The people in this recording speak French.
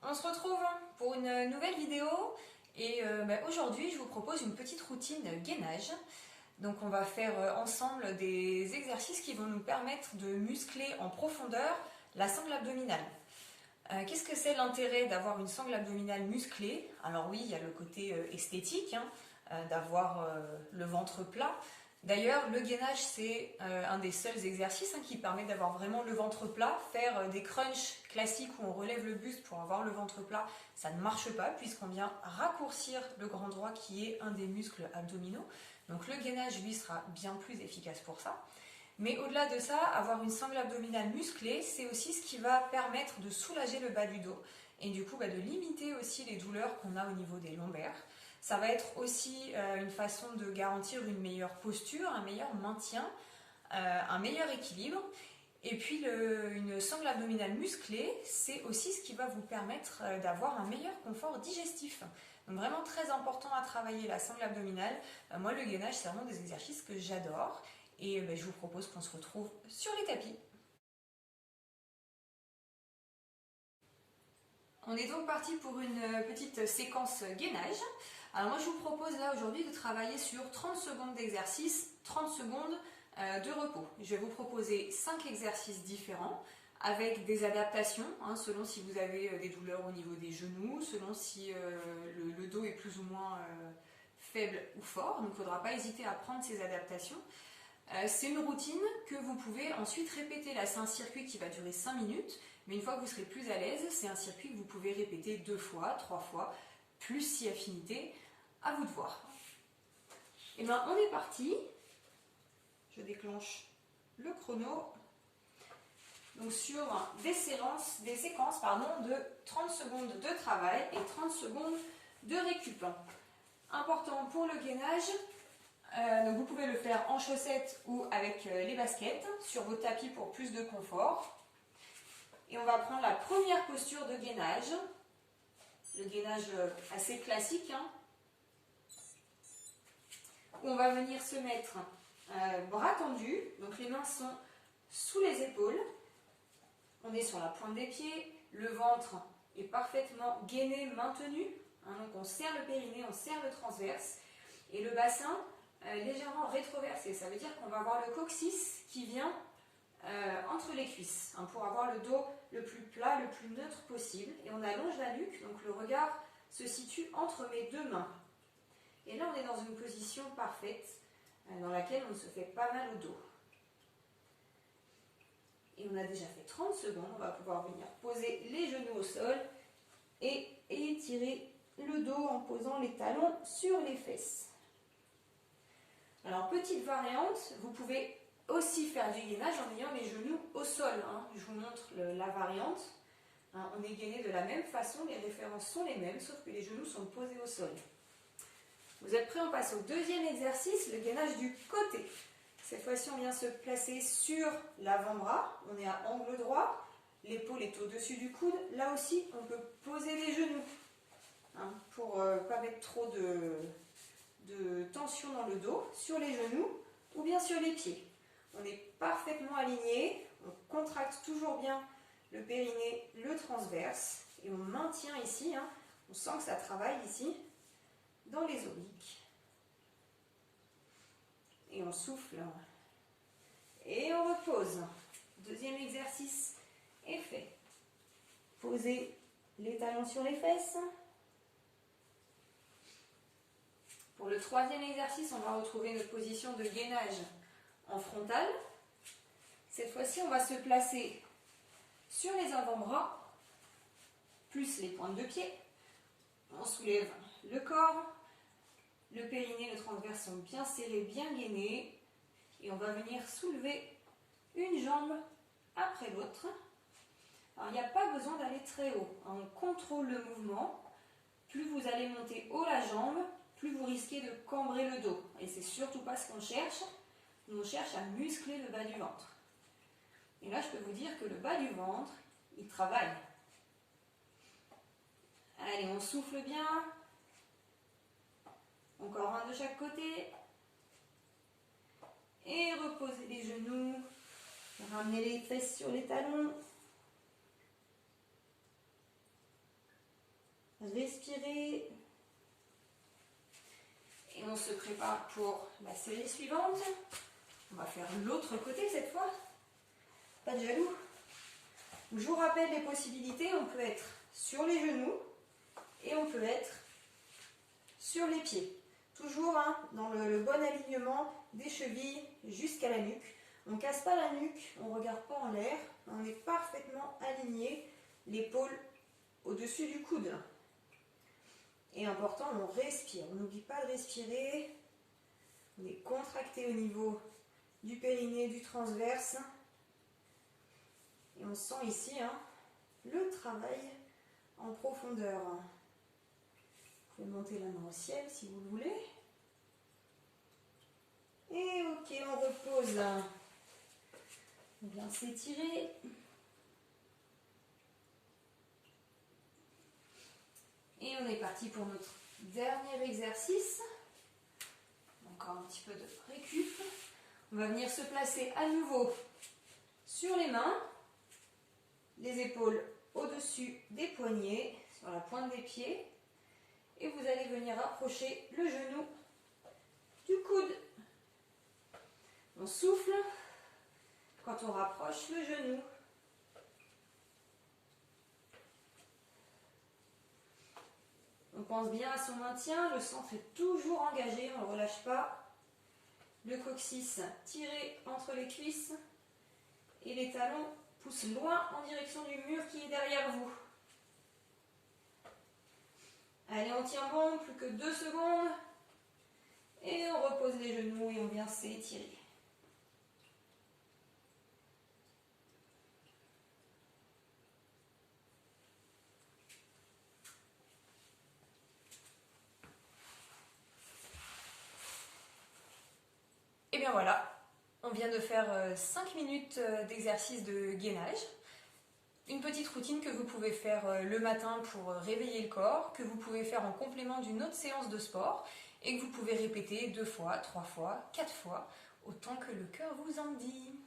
On se retrouve pour une nouvelle vidéo et aujourd'hui je vous propose une petite routine gainage. Donc on va faire ensemble des exercices qui vont nous permettre de muscler en profondeur la sangle abdominale. Qu'est-ce que c'est l'intérêt d'avoir une sangle abdominale musclée? Alors oui, il y a le côté esthétique, d'avoir le ventre plat. D'ailleurs, le gainage, c'est un des seuls exercices qui permet d'avoir vraiment le ventre plat. Faire des crunchs classiques où on relève le buste pour avoir le ventre plat, ça ne marche pas puisqu'on vient raccourcir le grand droit qui est un des muscles abdominaux. Donc le gainage, lui, sera bien plus efficace pour ça. Mais au-delà de ça, avoir une sangle abdominale musclée, c'est aussi ce qui va permettre de soulager le bas du dos et du coup de limiter aussi les douleurs qu'on a au niveau des lombaires. Ça va être aussi une façon de garantir une meilleure posture, un meilleur maintien, un meilleur équilibre. Et puis une sangle abdominale musclée, c'est aussi ce qui va vous permettre d'avoir un meilleur confort digestif. Donc vraiment très important à travailler la sangle abdominale. Moi le gainage, c'est vraiment des exercices que j'adore. Et je vous propose qu'on se retrouve sur les tapis. On est donc parti pour une petite séquence gainage. Alors moi je vous propose là aujourd'hui de travailler sur 30 secondes d'exercice, 30 secondes de repos. Je vais vous proposer 5 exercices différents avec des adaptations, selon si vous avez des douleurs au niveau des genoux, selon si le dos est plus ou moins faible ou fort. Donc il ne faudra pas hésiter à prendre ces adaptations. C'est une routine que vous pouvez ensuite répéter. Là, c'est un circuit qui va durer 5 minutes, mais une fois que vous serez plus à l'aise, c'est un circuit que vous pouvez répéter 2 fois, 3 fois, plus si affinité, à vous de voir. Et bien, on est parti. Je déclenche le chrono. Donc sur des séquences de 30 secondes de travail et 30 secondes de récup. Important pour le gainage. Donc vous pouvez le faire en chaussettes ou avec les baskets, sur vos tapis pour plus de confort. Et on va prendre la première posture de gainage, le gainage assez classique, où on va venir se mettre bras tendus, donc les mains sont sous les épaules, on est sur la pointe des pieds, le ventre est parfaitement gainé, maintenu, donc on serre le périnée, on serre le transverse, et le bassin légèrement rétroversé. Ça veut dire qu'on va avoir le coccyx qui vient entre les cuisses pour avoir le dos le plus plat, le plus neutre possible. Et on allonge la nuque, donc le regard se situe entre mes deux mains. Et là, on est dans une position parfaite dans laquelle on ne se fait pas mal au dos. Et on a déjà fait 30 secondes. On va pouvoir venir poser les genoux au sol et étirer le dos en posant les talons sur les fesses. Alors, petite variante, vous pouvez aussi faire du gainage en ayant les genoux au sol. Je vous montre la variante. On est gainé de la même façon, les références sont les mêmes, sauf que les genoux sont posés au sol. Vous êtes prêts? On passe au deuxième exercice, le gainage du côté. Cette fois-ci, on vient se placer sur l'avant-bras. On est à angle droit, l'épaule est au-dessus du coude. Là aussi, on peut poser les genoux pour ne pas mettre trop de tension dans le dos, sur les genoux ou bien sur les pieds. On est parfaitement aligné, on contracte toujours bien le périnée, le transverse et on maintient ici, on sent que ça travaille ici dans les obliques. Et on souffle et on repose. Deuxième exercice est fait. Posez les talons sur les fesses. Pour le troisième exercice, on va retrouver notre position de gainage en frontal. Cette fois-ci, on va se placer sur les avant-bras, plus les pointes de pied. On soulève le corps, le périnée, le transverse sont bien serrés, bien gainés. Et on va venir soulever une jambe après l'autre. Alors, il n'y a pas besoin d'aller très haut. On contrôle le mouvement. Plus vous allez monter haut la jambe, plus vous risquez de cambrer le dos. Et c'est surtout pas ce qu'on cherche. On cherche à muscler le bas du ventre. Et là, je peux vous dire que le bas du ventre, il travaille. Allez, on souffle bien. Encore un de chaque côté. Et reposez les genoux. Ramenez les fesses sur les talons. respirer. Et on se prépare pour la série suivante. On va faire l'autre côté cette fois. Pas de jaloux. Je vous rappelle les possibilités. On peut être sur les genoux et on peut être sur les pieds. Toujours dans le bon alignement des chevilles jusqu'à la nuque. On ne casse pas la nuque, on ne regarde pas en l'air. On est parfaitement aligné, l'épaule au-dessus du coude. Et important, on respire. On n'oublie pas de respirer. On est contracté au niveau du périnée, du transverse. Et on sent ici le travail en profondeur. Vous pouvez monter la main au ciel si vous le voulez. Et ok, on repose. On vient s'étirer. Et on est parti pour notre dernier exercice. Encore un petit peu de récup. On va venir se placer à nouveau sur les mains. Les épaules au-dessus des poignets, sur la pointe des pieds. Et vous allez venir approcher le genou du coude. On souffle quand on rapproche le genou. On pense bien à son maintien, le centre est toujours engagé, on ne relâche pas. Le coccyx tiré entre les cuisses et les talons poussent loin en direction du mur qui est derrière vous. Allez, on tient bon, plus que 2 secondes. Et on repose les genoux et on vient s'étirer. Et bien voilà, on vient de faire 5 minutes d'exercice de gainage. Une petite routine que vous pouvez faire le matin pour réveiller le corps, que vous pouvez faire en complément d'une autre séance de sport et que vous pouvez répéter 2 fois, 3 fois, 4 fois, autant que le cœur vous en dit.